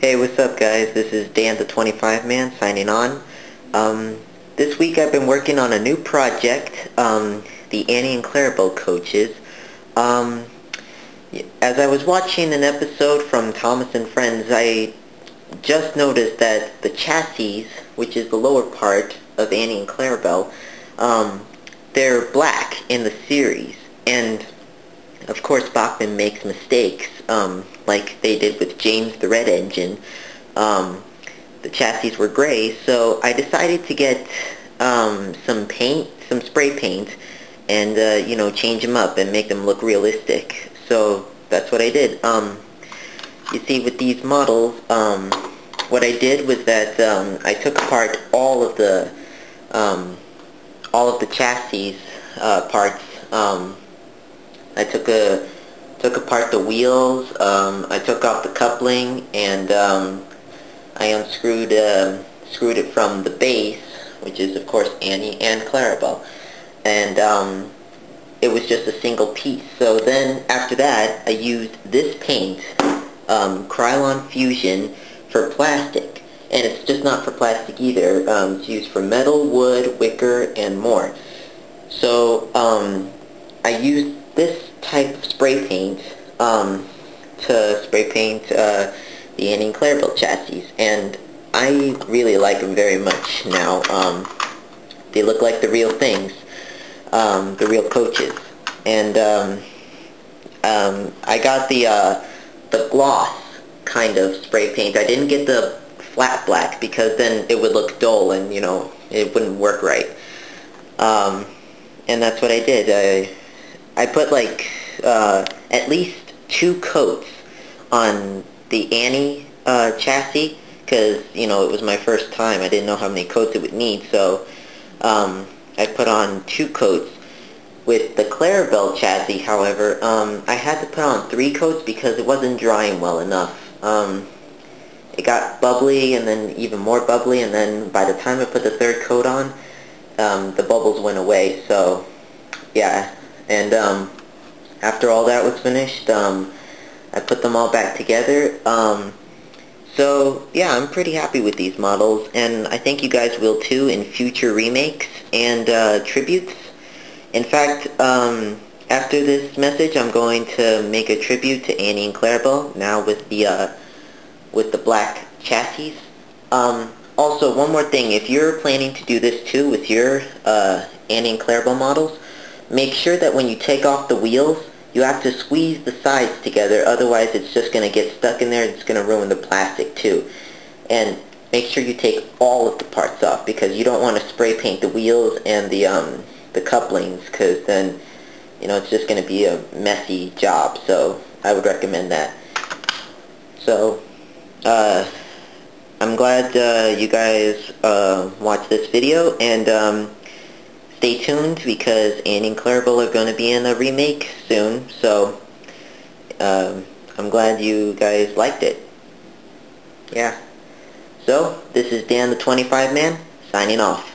Hey, what's up guys? This is Dan the 25 Man signing on. This week I've been working on a new project, the Annie and Clarabel coaches. Um, as I was watching an episode from Thomas and Friends, I just noticed that the chassis, which is the lower part of Annie and Clarabel, they're black in the series. And of course Bachman makes mistakes, like they did with James the Red Engine. The chassis were gray, so I decided to get some paint, some spray paint, and change them up and make them look realistic. So that's what I did. You see, with these models, what I did was that I took apart all of the chassis parts. I took apart the wheels. I took off the coupling, and I unscrewed screwed it from the base, which is of course Annie and Clarabel, and it was just a single piece. So then after that, I used this paint, Krylon Fusion, for plastic, and it's just not for plastic either. It's used for metal, wood, wicker, and more. So I used this type of spray paint to spray paint the Annie and Clarabel chassis, and I really like them very much now. They look like the real things, the real coaches. And I got the gloss kind of spray paint. I didn't get the flat black because then it would look dull and it wouldn't work right. And that's what I did. I put like at least 2 coats on the Annie chassis, because it was my first time. I didn't know how many coats it would need, so I put on 2 coats. With the Clarabel chassis, however, I had to put on 3 coats because it wasn't drying well enough. It got bubbly and then even more bubbly, and then by the time I put the 3rd coat on, the bubbles went away. So yeah, and after all that was finished, I put them all back together. So yeah, I'm pretty happy with these models, and I think you guys will too in future remakes and tributes. In fact, after this message, I'm going to make a tribute to Annie and Clarabel, now with the black chassis. Also, one more thing, if you're planning to do this too with your Annie and Clarabel models, make sure that when you take off the wheels, you have to squeeze the sides together, otherwise it's just going to get stuck in there, it's going to ruin the plastic too. And make sure you take all of the parts off, because you don't want to spray paint the wheels and the couplings, because then it's just going to be a messy job. So I would recommend that. So I'm glad you guys watched this video, and stay tuned, because Annie and Clarabel are going to be in a remake soon. So I'm glad you guys liked it. Yeah. So this is Dan the 25 Man signing off.